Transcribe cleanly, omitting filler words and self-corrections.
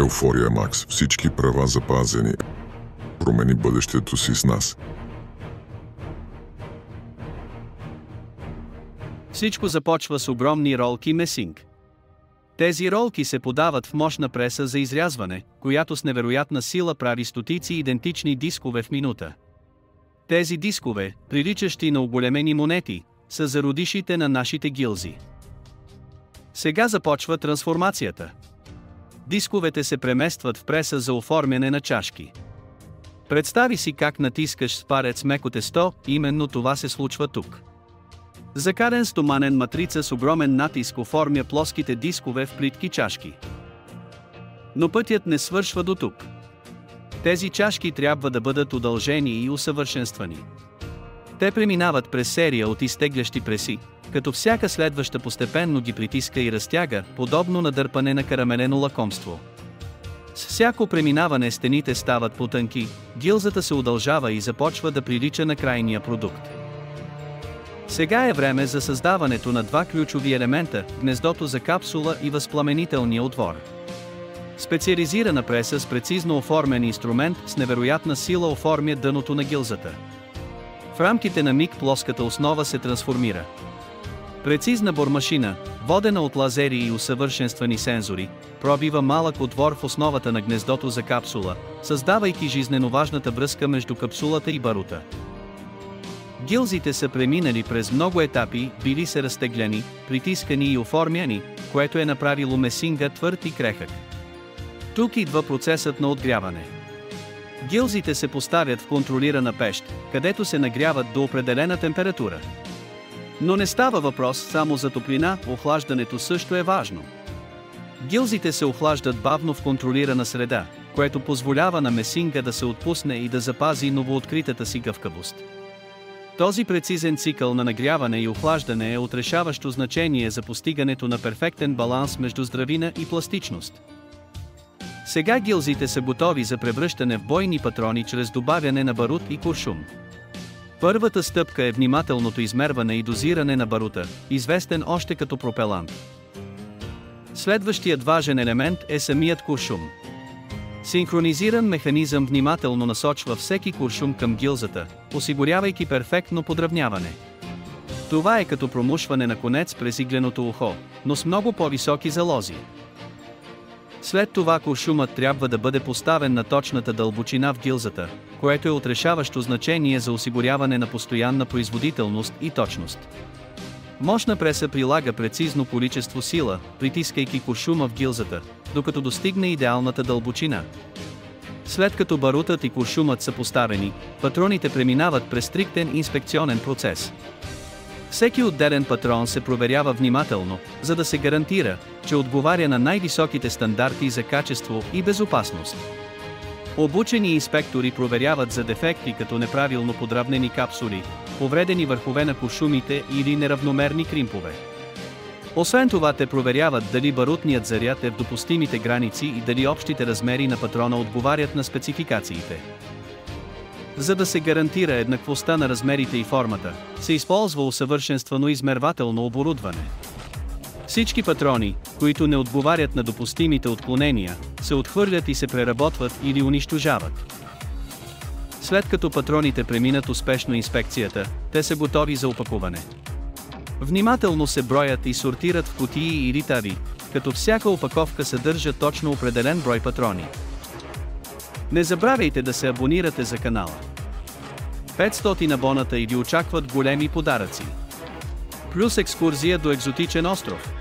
Еуфория Макс. Всички права запазени. Промени бъдещето си с нас. Всичко започва с огромни ролки месинг. Тези ролки се подават в мощна преса за изрязване, която с невероятна сила прави стотици идентични дискове в минута. Тези дискове, приличащи на оголемени монети, са зародишите на нашите гилзи. Сега започва трансформацията. Дисковете се преместват в преса за оформяне на чашки. Представи си как натискаш с парец меко тесто, именно това се случва тук. Закарен стоманен матрица с огромен натиск оформя плоските дискове в плитки чашки. Но пътят не свършва до тук. Тези чашки трябва да бъдат удължени и усъвършенствани. Те преминават през серия от изтеглящи преси, като всяка следваща постепенно ги притиска и разтяга, подобно на дърпане на карамелено лакомство. С всяко преминаване стените стават по-тънки, гилзата се удължава и започва да прилича на крайния продукт. Сега е време за създаването на два ключови елемента – гнездото за капсула и възпламенителния отвор. Специализирана преса с прецизно оформен инструмент с невероятна сила оформя дъното на гилзата. В рамките на миг плоската основа се трансформира. Прецизна бормашина, водена от лазери и усъвършенствани сензори, пробива малък отвор в основата на гнездото за капсула, създавайки жизненоважната връзка между капсулата и барута. Гилзите са преминали през много етапи, били са разтегляни, притискани и оформяни, което е направило месинга твърд и крехък. Тук идва процесът на отгряване. Гилзите се поставят в контролирана пещ, където се нагряват до определена температура. Но не става въпрос само за топлина, охлаждането също е важно. Гилзите се охлаждат бавно в контролирана среда, което позволява на месинга да се отпусне и да запази новооткритата си гъвкавост. Този прецизен цикъл на нагряване и охлаждане е от решаващо значение за постигането на перфектен баланс между здравина и пластичност. Сега гилзите са готови за превръщане в бойни патрони чрез добавяне на барут и куршум. Първата стъпка е внимателното измерване и дозиране на барута, известен още като пропелант. Следващият важен елемент е самият куршум. Синхронизиран механизъм внимателно насочва всеки куршум към гилзата, осигурявайки перфектно подравняване. Това е като промушване на конец през игленото ухо, но с много по-високи залози. След това куршумът трябва да бъде поставен на точната дълбочина в гилзата, което е от решаващо значение за осигуряване на постоянна производителност и точност. Мощна преса прилага прецизно количество сила, притискайки куршума в гилзата, докато достигне идеалната дълбочина. След като барутът и куршумът са поставени, патроните преминават през стриктен инспекционен процес. Всеки отделен патрон се проверява внимателно, за да се гарантира, че отговаря на най-високите стандарти за качество и безопасност. Обучени инспектори проверяват за дефекти като неправилно подравнени капсули, повредени върхове на куршумите или неравномерни кримпове. Освен това те проверяват дали барутният заряд е в допустимите граници и дали общите размери на патрона отговарят на спецификациите. За да се гарантира еднаквостта на размерите и формата, се използва усъвършенствано измервателно оборудване. Всички патрони, които не отговарят на допустимите отклонения, се отхвърлят и се преработват или унищожават. След като патроните преминат успешно инспекцията, те са готови за опакуване. Внимателно се броят и сортират в кутии или тари, като всяка опаковка съдържа точно определен брой патрони. Не забравяйте да се абонирате за канала. 500 абоната и ви очакват големи подаръци. Плюс екскурзия до екзотичен остров.